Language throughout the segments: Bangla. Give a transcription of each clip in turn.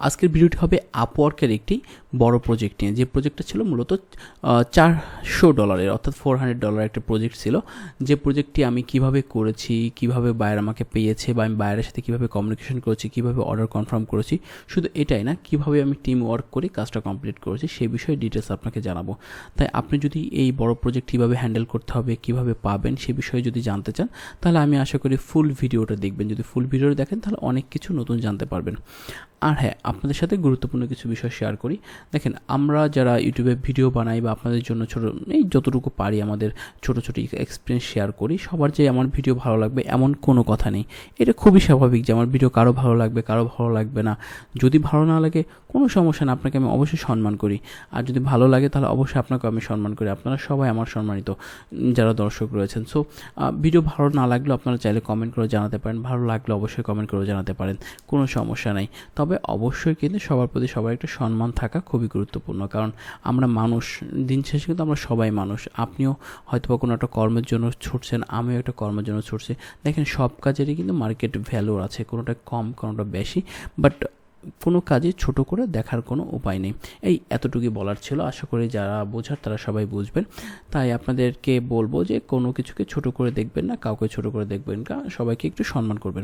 আজকের ভিডিওটি হবে আপওয়ার্কের একটি বড় প্রজেক্ট নিয়ে। যে প্রজেক্টটা ছিল মূলত $400 অর্থাৎ $400 একটা প্রজেক্ট ছিল। যে প্রজেক্টটি আমি কিভাবে করেছি, কিভাবে বায়ার আমাকে পেয়েছে, বা আমি বায়ারের সাথে কিভাবে কমিউনিকেশন করেছি, কিভাবে অর্ডার কনফার্ম করেছি, শুধু এটাই না, কিভাবে আমি টিম ওয়ার্ক করে কাজটা কমপ্লিট করেছি সেই বিষয়ে ডিটেলস আপনাকে জানাবো। তাই আপনি যদি এই বড় প্রজেক্ট কীভাবে হ্যান্ডেল করতে হবে, কিভাবে পাবেন সে বিষয়ে যদি জানতে চান, তাহলে আমি আশা করি ফুল ভিডিওটা দেখবেন। যদি ফুল ভিডিওটা দেখেন তাহলে অনেক কিছু নতুন জানতে পারবেন। আর হ্যাঁ, আপনাদের সাথে গুরুত্বপূর্ণ কিছু বিষয় শেয়ার করি। দেখেন, আমরা যারা ইউটিউবে ভিডিও বানাই বা আপনাদের জন্য এই যতটুকু পারি আমাদের ছোটো ছোটো এক্সপিরিয়েন্স শেয়ার করি, সবার যে আমার ভিডিও ভালো লাগবে এমন কোনো কথা নেই। এটা খুবই স্বাভাবিক যে আমার ভিডিও কারো ভালো লাগবে, কারো ভালো লাগবে না। যদি ভালো না লাগে কোনো সমস্যা না, আপনাকে আমি অবশ্যই সম্মান করি। আর যদি ভালো লাগে তাহলে অবশ্যই আপনাকে আমি সম্মান করি। আপনারা সবাই আমার সম্মানিত যারা দর্শক রয়েছেন। সো ভিডিও ভালো না লাগলেও আপনারা চাইলে কমেন্ট করে জানাতে পারেন, ভালো লাগলে অবশ্যই কমেন্ট করে জানাতে পারেন, কোনো সমস্যা নেই। তবে অবশ্যই কিন্তু সবার প্রতি সবার একটা সম্মান থাকা খুবই গুরুত্বপূর্ণ, কারণ আমরা মানুষ, দিন শেষে কিন্তু আমরা সবাই মানুষ। আপনিও হয়তো বা কোনো একটা কর্মের জন্য ছুটছেন, আমিও একটা কর্মের জন্য ছুটছি। দেখেন, সব কাজেরই কিন্তু মার্কেট ভ্যালু আছে, কোনোটা কম কোনোটা বেশি, বাট কোনো কাজে ছোট করে দেখার কোনো উপায় নেই। এই এতটুকুই বলার ছিল। আশা করি যারা বোঝার তারা সবাই বুঝবেন। তাই আপনাদেরকে বলবো যে কোনো কিছুকে ছোট করে দেখবেন না, কাউকে ছোট করে দেখবেন না, সবাইকে একটু সম্মান করবেন।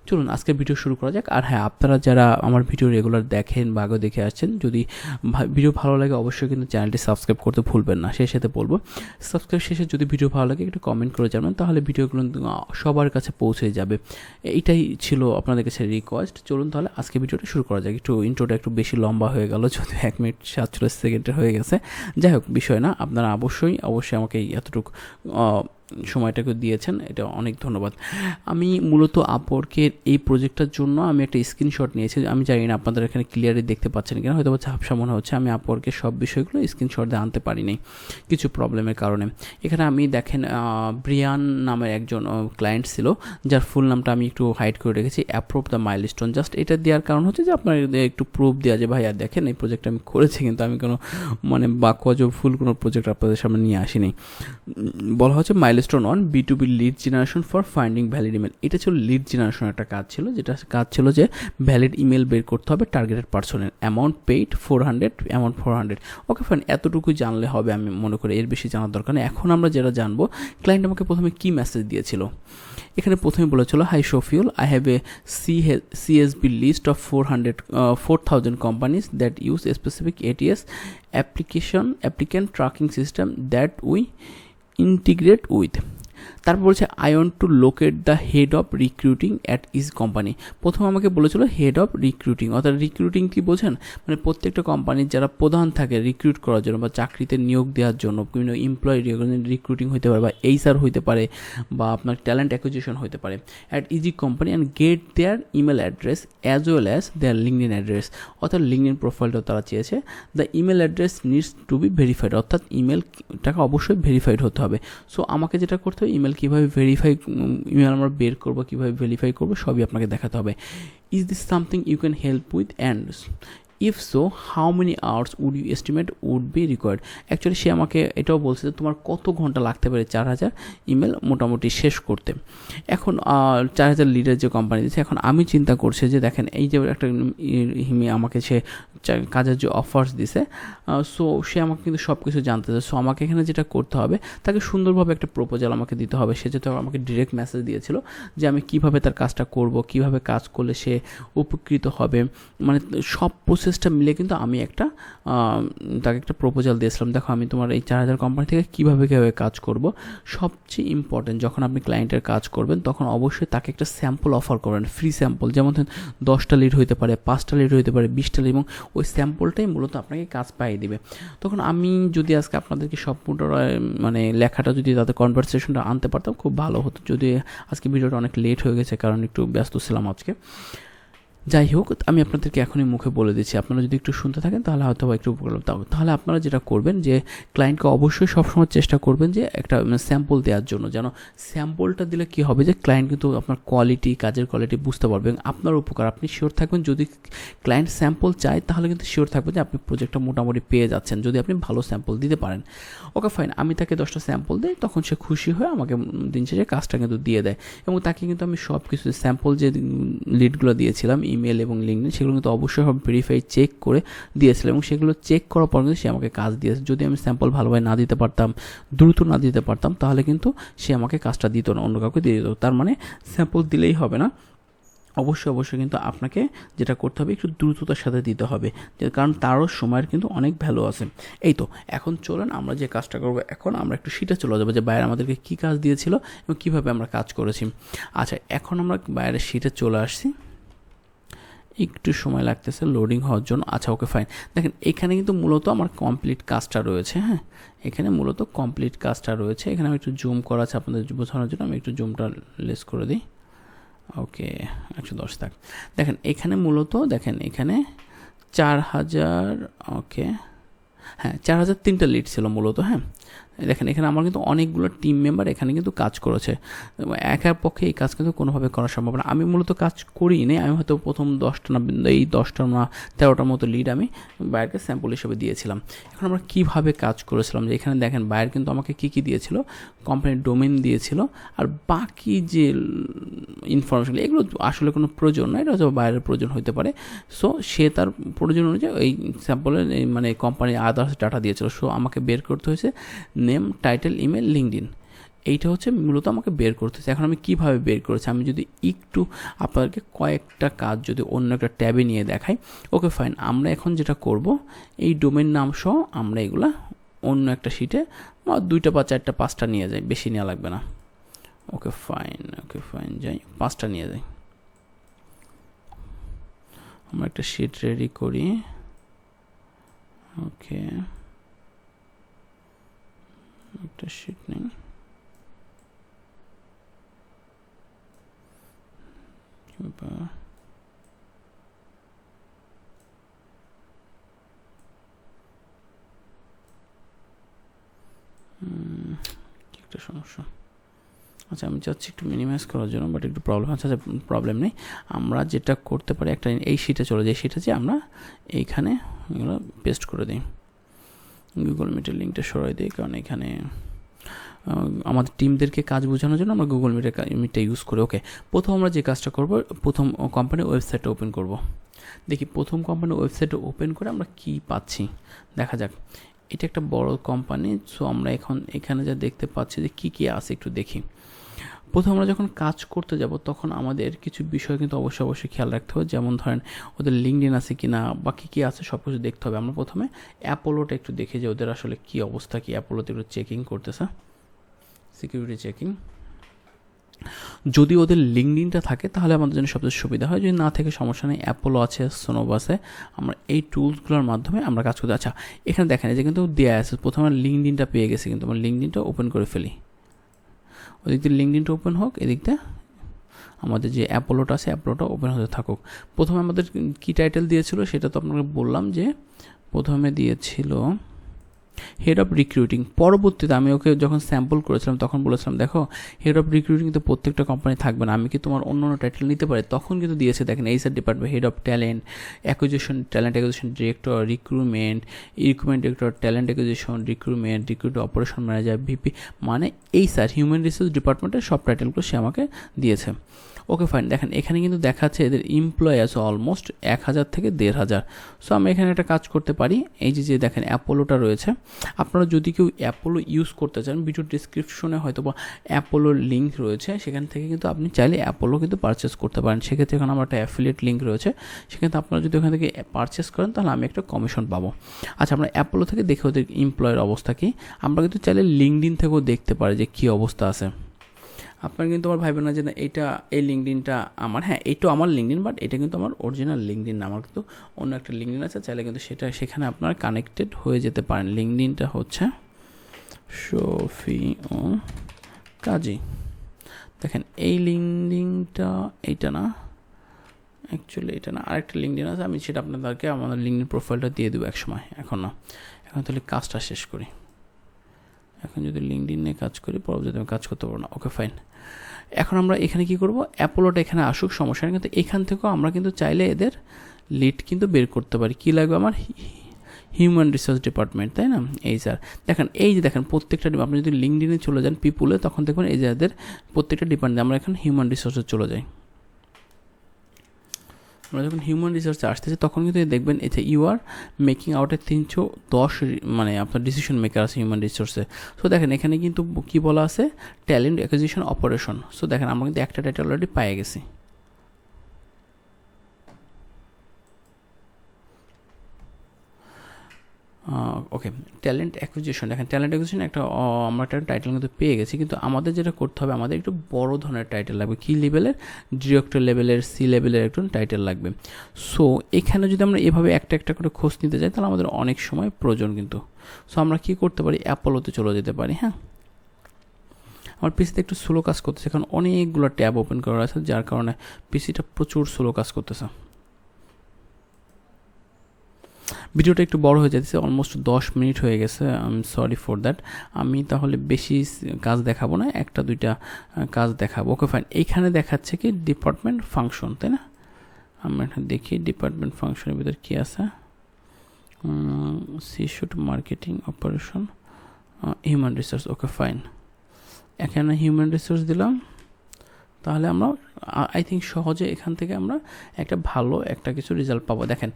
চলুন আজকে ভিডিও শুরু করা যাক। আর হ্যাঁ, আপনারা যারা আমার ভিডিও রেগুলার দেখেন বা আগে দেখে আসছেন, যদি ভিডিও ভালো লাগে অবশ্যই কিন্তু চ্যানেলটি সাবস্ক্রাইব করতে ভুলবেন না। সেই সাথে বলবো, সাবস্ক্রাইব শেষে যদি ভিডিও ভালো লাগে একটু কমেন্ট করে যাবেন, তাহলে ভিডিওগুলো সবার কাছে পৌঁছে যাবে। এইটাই ছিল আপনাদের কাছে রিকোয়েস্ট। চলুন তাহলে আজকে ভিডিওটা শুরু করা যাক। একটু ইন্ট্রোটা একটু বেশি লম্বা হয়ে গেল, যদি 1 মিনিট 47 সেকেন্ডের হয়ে গেছে। যাই হোক, বিষয় না। আপনারা অবশ্যই আমাকে এতটুকু সময়টাকে দিয়েছেন, এটা অনেক ধন্যবাদ। আমি মূলত আপওয়ার্কের এই প্রজেক্টটার জন্য আমি একটা স্ক্রিনশট নিয়েছি। আমি জানি না আপনাদের এখানে ক্লিয়ারলি দেখতে পাচ্ছেন কিনা, হয়তো ঝাপসা মনে হচ্ছে। আমি আপওয়ার্কের সব বিষয়গুলো স্ক্রিনশট দিয়ে আনতে পারিনি কিছু প্রবলেমের কারণে। এখানে আমি দেখেন, ব্রিয়ান নামের একজন ক্লায়েন্ট ছিল, যার ফুল নামটা আমি একটু হাইড করে রেখেছি, অ্যাপ্রুভ দ্য মাইলস্টোন। জাস্ট এটা দেওয়ার কারণ হচ্ছে যে আপনার একটু প্রুফ দেওয়া যায়, ভাই আর দেখেন এই প্রজেক্ট আমি করেছি, কিন্তু আমি কোনো ফুল কোনো প্রজেক্ট আপনাদের সামনে নিয়ে আসিনি। বলা হচ্ছে milestone 1 B2B lead generation for finding valid email. এটা ছিল লিড জেনারেশন একটা কাজ ছিল, যেটা কাজ ছিল যে ভ্যালিড ইমেল বের করতে হবে টার্গেটেড পার্সনের। Amount paid 400, amount 400। Okay fine, এতটুকু জানলে হবে আমি মনে করি, এর বেশি জানার দরকার নেই। এখন আমরা যেটা জানবো, ক্লায়েন্ট আমাকে প্রথমে কি মেসেজ দিয়েছিল। এখানে প্রথমে বলেছিল, hi Shafiul, I have a CSB list of 4,000 companies that use a specific ATS applicant tracking system that we integrate with. তারপর বলছে, I want to locate the head of recruiting at is company. প্রথমে আমাকে বলেছিল হেড অফ রিক্রুটিং, অর্থাৎ রিক্রুটিং কি বোঝেন, মানে প্রত্যেকটা কোম্পানির যারা প্রধান থাকে রিক্রুট করার জন্য বা চাকরিতে নিয়োগ দেওয়ার জন্য, বিভিন্ন এমপ্লয়ি রিক্রুটিং হতে পারে, বা HR হতে পারে, বা আপনার ট্যালেন্ট অ্যাকুইজিশন হতে পারে, at easy company and get their email address as well as their LinkedIn address. অর্থাৎ লিঙ্কডিন প্রোফাইলটাও তারা চেয়েছে। The email address needs to be verified, অর্থাৎ ইমেলটাকে অবশ্যই ভেরিফাইড হতে হবে। সো আমাকে যেটা করতে হবে, ইমেল কীভাবে ইমেল আমরা বের করবো, কীভাবে ভেরিফাই করবো, সবই আপনাকে দেখাতে হবে। Is this something you can help with, and if so how many hours would you estimate would be required. Actually সে আমাকে এটাও বলছে যে তোমার কত ঘন্টা লাগতে পারে 4,000 ইমেল মোটামুটি শেষ করতে। এখন 4,000 লিডের যে কোম্পানি দিচ্ছে, এখন আমি চিন্তা করছি যে দেখেন, এই যে একটা আমাকে সে কাজের যে অফার্স দিছে, সো সে আমাকে কিন্তু সব কিছু জানতে চায়। সো আমাকে এখানে যেটা করতে হবে, তাকে সুন্দরভাবে একটা প্রপোজাল আমাকে দিতে হবে। সে যেহেতু আমাকে ডিরেক্ট মেসেজ দিয়েছিল যে আমি কীভাবে তার কাজটা করব, কীভাবে কাজ করলে সে উপকৃত হবে, মানে সব প্রসেসটা মিলে কিন্তু আমি তাকে একটা প্রপোজাল দিয়েছিলাম। দেখো, আমি তোমার এই 4,000 কোম্পানি থেকে কীভাবে কাজ করব। সবচেয়ে ইম্পর্টেন্ট, যখন আপনি ক্লায়েন্টের কাজ করবেন তখন অবশ্যই তাকে একটা স্যাম্পল অফার করবেন, ফ্রি স্যাম্পল। যেমন 10টা লিড হতে পারে, 5টা লিড হতে পারে, 20টা লিড, এবং ওই স্যাম্পলটাই মূলত আপনাকে কাজ পাইয়ে দিবে। তখন আমি যদি আজকে আপনাদেরকে সম্পূর্ণ মানে লেখাটা যদি তাদের কনভারসেশনটা আনতে পারতাম, খুব ভালো হতো। যদি আজকে ভিডিওটা অনেক লেট হয়ে গেছে, কারণ একটু ব্যস্ত ছিলাম আজকে। যাই হোক, আমি আপনাদেরকে এখনই মুখে বলে দিচ্ছি, আপনারা যদি একটু শুনতে থাকেন তাহলে হয়তো একটু উপকার। তাহলে আপনারা যেটা করবেন, যে ক্লায়েন্টকে অবশ্যই সবসময় চেষ্টা করবেন যে একটা স্যাম্পল দেওয়ার জন্য। যেন স্যাম্পলটা দিলে কী হবে, যে ক্লায়েন্ট কিন্তু আপনার কাজের কোয়ালিটি বুঝতে পারবেন, আপনার উপকার। আপনি শিওর থাকবেন, যদি ক্লায়েন্ট স্যাম্পল চায় তাহলে কিন্তু শিওর থাকবেন যে আপনি প্রজেক্টটা মোটামুটি পেয়ে যাচ্ছেন, যদি আপনি ভালো স্যাম্পল দিতে পারেন। ওকে ফাইন, আমি তাকে 10টা স্যাম্পল দিই, তখন সে খুশি হয়ে আমাকে দিন শেষে কাজটা কিন্তু দিয়ে দেয়। এবং তাকে কিন্তু আমি সব কিছু স্যাম্পল যে লিডগুলো দিয়েছিলাম, ইমেল এবং লিঙ্কডিন সেগুলো কিন্তু অবশ্যই ভেরিফাই চেক করে দিয়েছিল, এবং সেগুলো চেক করার পর কিন্তু সে আমাকে কাজ দিয়েছে। যদি আমি স্যাম্পল ভালোভাবে না দিতে পারতাম, দ্রুত না দিতে পারতাম, তাহলে কিন্তু সে আমাকে কাজটা দিত না, অন্য কাউকে দিয়ে দিত। তার মানে স্যাম্পল দিলেই হবে না, অবশ্যই কিন্তু আপনাকে যেটা করতে হবে একটু দ্রুততার সাথে দিতে হবে, কারণ তারও সময়ের কিন্তু অনেক ভ্যালু আছে। এই তো এখন চলেন আমরা যে কাজটা করবো, এখন আমরা একটু শিটে চলে যাবো যে বাইরে আমাদেরকে কী কাজ দিয়েছিল এবং কীভাবে আমরা কাজ করেছি। আচ্ছা, এখন আমরা বাইরের শিটে চলে আসছি, একটু সময় লাগতেছে লোডিং হওয়ার জন্য। আচ্ছা, ওকে ফাইন। দেখেন এখানে কিন্তু মূলত আমার কমপ্লিট কাজটা রয়েছে। হ্যাঁ, এখানে মূলত কমপ্লিট কাজটা রয়েছে। এখানে আমি একটু জুম করা আছে আপনাদের বোঝানোর জন্য, আমি একটু জুমটা লেস করে দিই। ওকে, 110 থাক। দেখেন এখানে মূলত দেখেন এখানে 4000, ওকে হ্যাঁ 4003টা লিড ছিল মূলত। হ্যাঁ, দেখেন এখানে আমার কিন্তু অনেকগুলো টিম মেম্বার এখানে কিন্তু কাজ করেছে। একার পক্ষে এই কাজ কিন্তু কোনোভাবে করা সম্ভব না। আমি মূলত কাজ করিনি, আমি হয়তো প্রথম 10টা না 13টার মতো লিড আমি বায়ারকে স্যাম্পল হিসেবে দিয়েছিলাম। এখন আমরা কীভাবে কাজ করেছিলাম, যে এখানে দেখেন বায়ার কিন্তু আমাকে কী দিয়েছিল, কোম্পানির ডোমেন দিয়েছিল, আর বাকি যে ইনফরমেশন এগুলো আসলে কোনো প্রয়োজন না, এটা হয়তো বায়ারের প্রয়োজন হতে পারে। সো সে তার প্রয়োজন অনুযায়ী এই স্যাম্পলের মানে কোম্পানির আদার্স ডাটা দিয়েছিল। সো আমাকে বের করতে হয়েছে নেম, টাইটেল, ইমেল, লিঙ্কডিন, এইটা হচ্ছে মূলত আমাকে বের করতেছে। এখন আমি কিভাবে বের করেছি, আমি যদি একটু আপনাদেরকে কয়েকটা কাজ যদি অন্য একটা ট্যাবে নিয়ে দেখাই। ওকে ফাইন, আমরা এখন যেটা করব, এই ডোমেন নাম সহ আমরা এগুলা অন্য একটা শিটে 2টা বা 4টা 5টা নিয়ে যাই, বেশি নেওয়া লাগবে না। ওকে ফাইন যাই 5টা নিয়ে যাই। আমরা একটা শিট রেডি করি। ওকে, একটা শিট নেই, একটা সমস্যা। আচ্ছা, আমি চাচ্ছি একটু মিনিমাইজ করার জন্য, বাট একটু প্রবলেম আছে। আচ্ছা, প্রবলেম নেই, আমরা যেটা করতে পারি একটা এই শিটে চলে যাই, শিটে যে আমরা এইখানে এগুলো পেস্ট করে দিই, গুগল মিটের লিঙ্কটা সরাই দিই, কারণ এখানে আমাদের টিমদেরকে কাজ বোঝানোর জন্য আমরা গুগল মিটটা ইউজ করি। ওকে, প্রথম আমরা যে কাজটা করব, প্রথম কোম্পানির ওয়েবসাইটটা ওপেন করব। দেখি প্রথম কোম্পানির ওয়েবসাইটটা ওপেন করে আমরা কি পাচ্ছি, দেখা যাক। এটা একটা বড় কোম্পানি, সো আমরা এখন এখানে যা দেখতে পাচ্ছি যে কী আছে একটু দেখি। প্রথম আমরা যখন কাজ করতে যাব তখন আমাদের কিছু বিষয় কিন্তু অবশ্যই খেয়াল রাখতে হবে, যেমন ধরেন ওদের লিঙ্কডিন আছে কি না বা কী আছে সব কিছু দেখতে হবে। আমরা প্রথমে অ্যাপোলোটা একটু দেখি যে ওদের আসলে কী অবস্থা, কি অ্যাপোলোতে একটু চেকিং করতেছে, সিকিউরিটি চেকিং। যদি ওদের লিঙ্কডিনটা থাকে তাহলে আমাদের জন্য সবচেয়ে সুবিধা হয়, যদি না থাকে সমস্যা নেই, অ্যাপোলো আছে, সোনোভা আছে, আমরা এই টুলসগুলোর মাধ্যমে আমরা কাজ করতে। আচ্ছা, এখানে দেখেন যে কিন্তু দেয়া আছে, প্রথমে লিঙ্কডিনটা পেয়ে গেছি, কিন্তু আমরা লিঙ্কডিনটা ওপেন করে ফেলি। ওদিক দিয়ে লিঙ্কডিনটা ওপেন হোক, এদিক দিয়ে আমাদের যে অ্যাপোলোটা আছে অ্যাপোলোটা ওপেন হতে থাকুক। প্রথমে আমাদের কি টাইটেল দিয়েছিল সেটা তো আপনাকে বললাম, যে প্রথমে দিয়েছিল হেড অফ রিক্রুটিং। পরবর্তীতে আমি ওকে যখন স্যাম্পল করেছিলাম তখন বলেছিলাম, দেখো হেড অফ রিক্রুটিং তো প্রত্যেকটা কোম্পানি থাকবে না, আমি কি তোমার অন্য টাইটেল নিতে পারি? তখন কিন্তু দিয়েছে, দেখেন HR department, head of talent acquisition, talent acquisition director, recruitment director, talent acquisition, recruit operation manager, VP, মানে এইচআর হিউম্যান রিসোর্স ডিপার্টমেন্টের সব টাইটেলগুলো সে আমাকে দিয়েছে। ওকে ফাইন, দেখেন এখানে কিন্তু দেখাচ্ছে এদের এমপ্লয় আছে অলমোস্ট 1000 থেকে 1500। সো আমরা এখানে একটা কাজ করতে পারি, এই যে দেখেন অ্যাপোলোটা রয়েছে। আপনারা যদি কেউ অ্যাপোলো ইউজ করতে চান, ভিডিও ডিসক্রিপশনে হয়তো বা অ্যাপোলোর লিঙ্ক রয়েছে, সেখান থেকে কিন্তু আপনি চাইলে অ্যাপোলো কিন্তু পারচেস করতে পারেন। সেক্ষেত্রে এখানে আমার একটা অ্যাফিলিয়েট লিঙ্ক রয়েছে, সেক্ষেত্রে আপনারা যদি ওখান থেকে পারচেস করেন তাহলে আমি একটা কমিশন পাবো। আচ্ছা, আমরা অ্যাপোলো থেকে দেখে ওদের এমপ্লয়ের অবস্থা কী, আমরা কিন্তু চাইলে লিঙ্কডিন থেকেও দেখতে পারি যে কী অবস্থা আছে। আপনার কিন্তু আমার ভাইবেন না যে না এটা এই লিঙ্কডিনটা আমার, হ্যাঁ এইটাও আমার লিঙ্কডিন, বাট এটা কিন্তু আমার অরিজিনাল লিঙ্কডিন না, আমার কিন্তু অন্য একটা লিঙ্কডিন আছে, চাইলে কিন্তু সেখানে আপনার কানেক্টেড হয়ে যেতে পারেন। লিঙ্কডিনটা হচ্ছে শফিউ কাজী। দেখেন এই লিঙ্কডিনটা এইটা না, অ্যাকচুয়ালি এটা না, আরেকটা লিঙ্কডিন আছে, আমি সেটা আপনাদেরকে আমাদের লিঙ্কডিন প্রোফাইলটা দিয়ে দেবো এক সময়, এখন না, এখন তাহলে কাজটা শেষ করি। এখন যদি লিঙ্কডিন নিয়ে কাজ করি পরবর্তীতে আমি কাজ করতে পারবো না। ওকে ফাইন, এখন আমরা এখানে কি করব, অ্যাপোলোটা এখানে আসুক, সমস্যা নেই, কিন্তু এখান থেকেও আমরা কিন্তু চাইলে এদের লিড কিন্তু বের করতে পারি। কী লাগবে আমার, হিউম্যান রিসোর্স ডিপার্টমেন্ট, তাই না? এই স্যার দেখেন, এই যে দেখেন প্রত্যেকটা আপনি যদি লিঙ্কডিনে চলে যান পিপুলে, তখন দেখবেন এই যে এদের প্রত্যেকটা ডিপার্টমেন্ট, আমরা এখন হিউম্যান রিসোর্সে চলে যাই। আমরা যখন হিউম্যান রিসোর্সে আসতেছি তখন কিন্তু দেখবেন এতে ইউ আর মেকিং আউটে 310 মানে আপনার ডিসিশন মেকার আছে হিউম্যান রিসোর্সে। সো দেখেন এখানে কিন্তু কী বলা আছে, ট্যালেন্ট অ্যাকুইজিশন অপারেশন। সো দেখেন আমরা কিন্তু একটা টাইটেল অলরেডি পেয়ে গেছি। ওকে, ট্যালেন্ট অ্যাকুইজিশন, দেখেন ট্যালেন্ট অ্যাকুইজিশন একটা আমরা একটা টাইটেল কিন্তু পেয়ে গেছি, কিন্তু আমাদের যেটা করতে হবে, আমাদের একটু বড় ধরনের টাইটেল লাগবে। কী লেভেলের? ডিরেক্টর লেভেলের, সি লেভেলের একটু টাইটেল লাগবে। সো এখানে যদি আমরা এভাবে একটা একটা করে খোঁজ নিতে যাই তাহলে আমাদের অনেক সময় প্রয়োজন কিন্তু। সো আমরা কী করতে পারি, অ্যাপোলোতে চলে যেতে পারি। হ্যাঁ, আমার পিসিতে একটু স্লো কাজ করতেছে, কারণ অনেকগুলো ট্যাব ওপেন করা আছে, যার কারণে পিসিটা প্রচুর স্লো কাজ করতেছে। ভিডিওটা একটু বড় হয়ে যাচ্ছে, অলমোস্ট 10 মিনিট হয়ে গেছে, I am sorry for that. আমি তাহলে বেশি কাজ দেখাবো না, একটা দুইটা কাজ দেখাবো। ওকে ফাইন, এইখানে দেখাচ্ছে কি ডিপার্টমেন্ট ফাংশন, তাই না? আমরা এখানে দেখি ডিপার্টমেন্ট ফাংশনের ভিতরে কী আছে। C suite marketing operation human resource. Okay fine, এখানে হিউম্যান রিসোর্স দিলাম, তাহলে আমরা আই থিঙ্ক সহজে এখান থেকে আমরা একটা ভালো একটা কিছু রেজাল্ট পাবো। দেখেন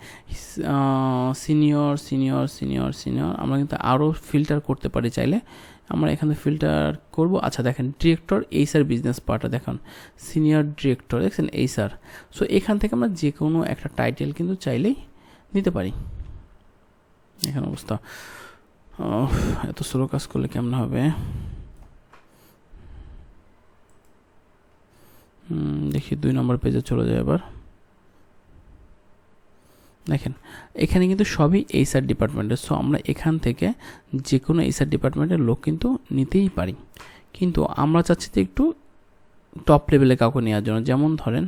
সিনিয়র সিনিয়র সিনিয়র সিনিয়র, আমরা কিন্তু আরও ফিল্টার করতে পারি চাইলে। আমরা এখানে ফিল্টার করব। আচ্ছা দেখেন ডিরেক্টর এইচআর বিজনেস পার্টনার, দেখুন সিনিয়র ডিরেক্টর, দেখছেন এইচআর। সো এখান থেকে আমরা যে কোনো একটা টাইটেল কিন্তু চাইলেই নিতে পারি। এখানে অবস্থা এত স্লো কাজ করলে কেমন হবে? দেখি 2 নম্বর পেজে চলে যায় এবার। দেখেন এখানে কিন্তু সবই এইচআর ডিপার্টমেন্টের। সো আমরা এখান থেকে যে কোনো এইচআর ডিপার্টমেন্টের লোক কিন্তু নিতেই পারি, কিন্তু আমরা চাচ্ছি যে একটু টপ লেভেলে কাউকে নেওয়ার জন্য। যেমন ধরেন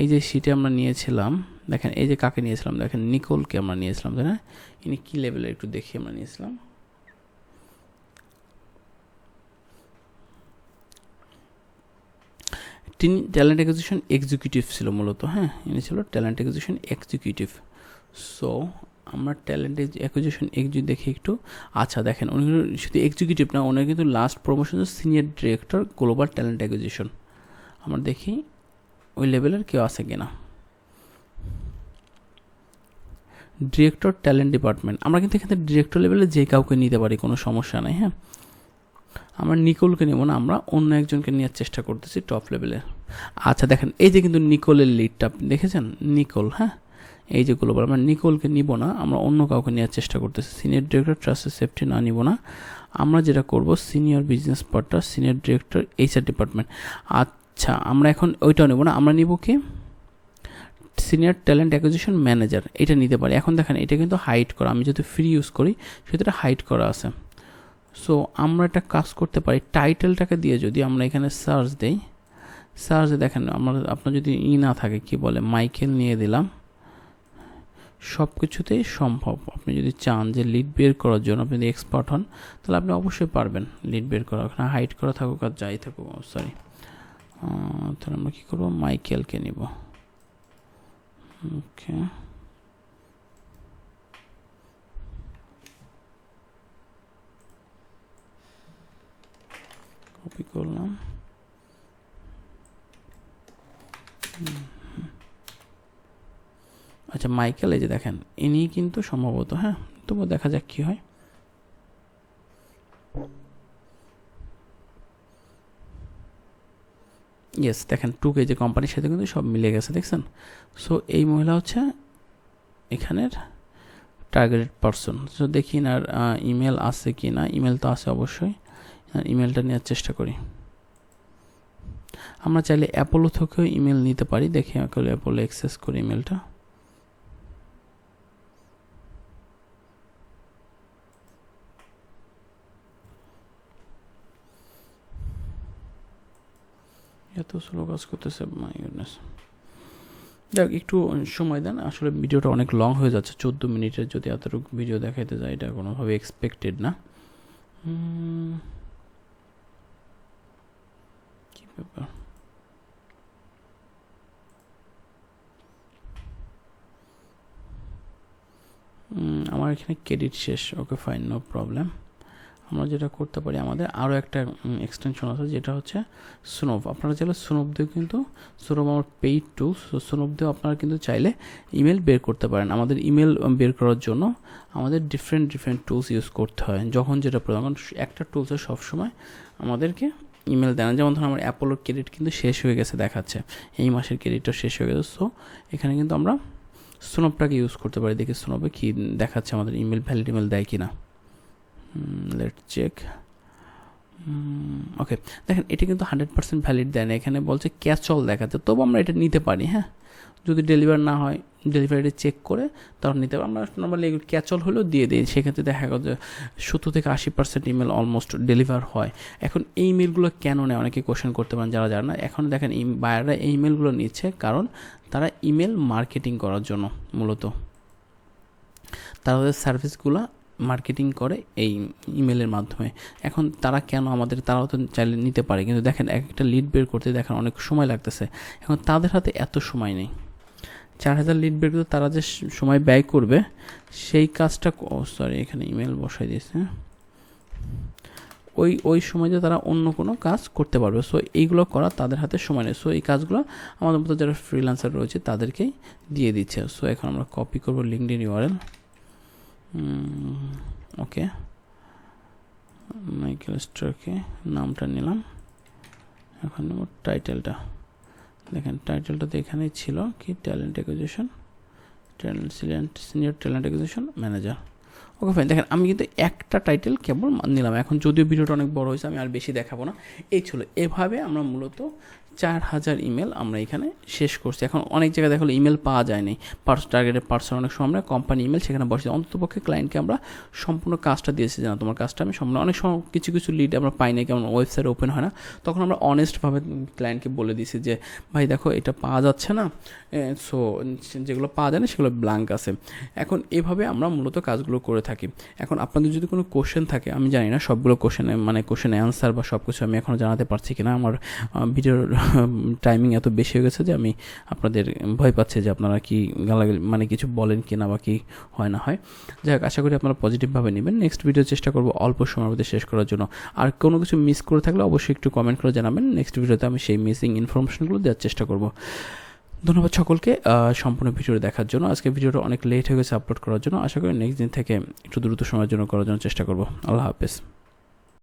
এই যে সিটে আমরা নিয়েছিলাম, দেখেন এই যে কাকে নিয়েছিলাম, দেখেন নিকোলকে আমরা নিয়েছিলাম, তাই না? ইনি কী লেভেলে একটু দেখি আমরা নিয়েছিলাম। তিনি ট্যালেন্ট অ্যাকুইজিশন এক্সিকিউটিভ ছিল মূলত। হ্যাঁ, ইনি ছিল ট্যালেন্ট অ্যাকুইজিশন এক্সিকিউটিভ। সো আমরা ট্যালেন্ট অ্যাকুইজিশন দেখি একটু। আচ্ছা দেখেন উনি শুধু এক্সিকিউটিভ না, ওনার কিন্তু last promotion senior director global talent acquisition. আমরা দেখি ওই লেভেলের কেউ আছে কিনা। ডিরেক্টর ট্যালেন্ট ডিপার্টমেন্ট, আমরা কিন্তু এখানে ডিরেক্টর লেভেলে যে কাউকে নিতে পারি, কোনো সমস্যা নেই। হ্যাঁ, আমরা নিকোলকে নেব না, আমরা অন্য একজনকে নেওয়ার চেষ্টা করতেছি টপ লেভেলের। আচ্ছা দেখেন এই যে কিন্তু নিকোলের লিডটা আপনি দেখেছেন, নিকোল। হ্যাঁ, এই যে গ্লোবাল, আমরা নিকোলকে নিব না, আমরা অন্য কাউকে নেওয়ার চেষ্টা করতেছি। সিনিয়র ডিরেক্টর ট্রাস্ট সেফটি না নিব না, আমরা যেটা করব senior business partner, senior director HR department. আচ্ছা আমরা এখন ওইটাও নেব না, আমরা নিব কি সিনিয়র ট্যালেন্ট অ্যাকুইজিশন ম্যানেজার, এটা নিতে পারি। এখন দেখেন এটা কিন্তু হাইড করা, আমি যেহেতু ফ্রি ইউজ করি সেটা হাইড করা আছে। সো আমরা একটা কাজ করতে পারি, টাইটেলটাকে দিয়ে যদি আমরা এখানে সার্চ দেই, সার্চে দেখেন আপনার যদি না থাকে কি বলে মাইকেল নিয়ে দিলাম, সব কিছুতেই সম্ভব। আপনি যদি চান যে লিড বের করার জন্য আপনি যদি এক্সপার্ট হন তাহলে আপনি অবশ্যই পারবেন লিড বের করা, ওখানে হাইড করা থাকুক আর যাই থাকুক। সরি, তাহলে আমরা কী করবো, মাইকেলকে নিব। ওকে, কপি করলাম। আচ্ছা মাইকেল, এই যে দেখেন ইনি কিন্তু সম্ভবত, হ্যাঁ তবুও দেখা যাক কী হয়। ইয়েস, দেখেন 2K যে কোম্পানির সাথে কিন্তু সব মিলে গেছে, দেখছেন? সো এই মহিলা হচ্ছে এখানের টার্গেটেড পারসন। সো দেখি না ইমেল আছে কি না, ইমেল তো আছে অবশ্যই, ইমেলটা নেওয়ার চেষ্টা করি। আমরা চাইলে অ্যাপোলো থেকেও ইমেল নিতে পারি, দেখি অ্যাপোলো অ্যাক্সেস করি ইমেলটা। এত স্লো কাজ করতেছে, মাই গুডনেস। দেখ একটু সময় দেন, আসলে ভিডিওটা অনেক লং হয়ে যাচ্ছে, 14 মিনিটের যদি এতটুকু ভিডিও দেখাইতে যায় এটা কোনোভাবে এক্সপেক্টেড না। কি ব্যাপার, আমার এখানে ক্রেডিট শেষ। Okay fine, no problem. আমরা যেটা করতে পারি, আমাদের আরও একটা এক্সটেনশন আছে যেটা হচ্ছে সুনভ। আপনারা চাইলে সুনভ দিয়েও কিন্তু, সুনভ আমার পেইড টুলস, সুনভ দিয়েও আপনারা কিন্তু চাইলে ইমেল বের করতে পারেন। আমাদের ইমেল বের করার জন্য আমাদের ডিফারেন্ট টুলস ইউজ করতে হয় যখন যেটা প্রয়োজন। কারণ একটা টুলসে সবসময় আমাদেরকে ইমেল দেয় না। যেমন ধরুন আমার অ্যাপোলোর ক্রেডিট কিন্তু শেষ হয়ে গেছে দেখাচ্ছে, এই মাসের ক্রেডিটটা শেষ হয়ে গেছে। সো এখানে কিন্তু আমরা সুনভটাকে ইউজ করতে পারি। দেখি সুনভে কি দেখাচ্ছে, আমাদের ইমেল ভ্যালিড ইমেল দেয় কি না। Let's check. ওকে, দেখেন এটা কিন্তু 100% ভ্যালিড দেয় না, এখানে বলছে ক্যাচল দেখাচ্ছে, তবু আমরা এটা নিতে পারি। হ্যাঁ, যদি ডেলিভার না হয়, ডেলিভারিটা চেক করে তখন নিতে পারি। আমরা নর্মালি এগুলো ক্যাচল হলেও দিয়ে দিই, সেক্ষেত্রে দেখা গেল যে 70 থেকে 80% ইমেল অলমোস্ট ডেলিভার হয়। এখন এই ইমেলগুলো কেন নেয়, অনেকে কোশ্চেন করতে পারেন যারা জানে না। এখন দেখেন বায়াররা এই ইমেলগুলো নিচ্ছে কারণ তারা ইমেল মার্কেটিং করার জন্য, মূলত তারা তাদের সার্ভিসগুলো মার্কেটিং করে এই ইমেলের মাধ্যমে। এখন তারা কেন তারাও তো চাইলে নিতে পারে, কিন্তু দেখেন একটা লিড বের করতে দেখেন অনেক সময় লাগতেছে। এখন তাদের হাতে এত সময় নেই। 4000 লিড বের করতে তারা যে সময় ব্যয় করবে সেই কাজটা, এখানে ইমেল বসাই দিয়েছে, ওই সময় যে তারা অন্য কোনো কাজ করতে পারবে। সো এইগুলো করা তাদের হাতে সময় নেই। সো এই কাজগুলো আমাদের মতো যারা ফ্রিল্যান্সার রয়েছে তাদেরকেই দিয়ে দিচ্ছে। সো এখন আমরা কপি করবো লিঙ্কডইন ইউআরএল। ওকে, মাইকেল স্টারকে নামটা নিলাম। এখন নেব টাইটেলটা। দেখেন টাইটেলটা তো এখানেই ছিল, কি talent acquisition, senior talent acquisition manager. Okay fine, দেখেন আমি কিন্তু একটা টাইটেল কেবল নিলাম। এখন যদিও ভিডিওটা অনেক বড় হয়েছে, আমি আর বেশি দেখাবো না। এই ছিল, এভাবে আমরা মূলত 4000 ইমেল আমরা এখানে শেষ করছি। এখন অনেক জায়গায় দেখো ইমেল পাওয়া যায়নি, টার্গেটের পার্সন, অনেক সময় আমরা কোম্পানি ইমেল সেখানে বসে, অন্ততপক্ষে ক্লায়েন্টকে আমরা সম্পূর্ণ কাজটা দিয়েছি, জানা তোমার কাজটা আমি সম্পূর্ণ। অনেক সময় কিছু লিড আমরা পাই না, কেমন ওয়েবসাইট ওপেন হয় না, তখন আমরা অনেস্টভাবে ক্লায়েন্টকে বলে দিয়েছি যে ভাই দেখো এটা পাওয়া যাচ্ছে না, সো যেগুলো পাওয়া যায় না সেগুলো ব্ল্যাঙ্ক আছে। এখন এভাবে আমরা মূলত কাজগুলো করে থাকি। এখন আপনাদের যদি কোনো কোশ্চেন থাকে, আমি জানি না সবগুলো কোশ্চেন অ্যান্সার বা সব কিছু আমি এখনও জানাতে পারছি কিনা, আমার ভিডিওর টাইমিং এত বেশি হয়ে গেছে যে আমি আপনাদের ভয় পাচ্ছি যে আপনারা কি গালাগালি কিছু বলেন কিনা বা কি হয় না হয়। যাই হোক, আশা করি আপনারা পজিটিভভাবে নেবেন। নেক্সট ভিডিও চেষ্টা করবো অল্প সময়ের মধ্যে শেষ করার জন্য। আর কোনো কিছু মিস করে থাকলে অবশ্যই একটু কমেন্ট করে জানাবেন, নেক্সট ভিডিওতে আমি সেই মিসিং ইনফরমেশনগুলো দেওয়ার চেষ্টা করব। ধন্যবাদ সকলকে সম্পূর্ণ ভিডিওটা দেখার জন্য। আজকে ভিডিওটা অনেক লেট হয়ে গেছে আপলোড করার জন্য, আশা করি নেক্সট দিন থেকে একটু দ্রুত সময়ের জন্য করার জন্য চেষ্টা করব। আল্লাহ হাফেজ।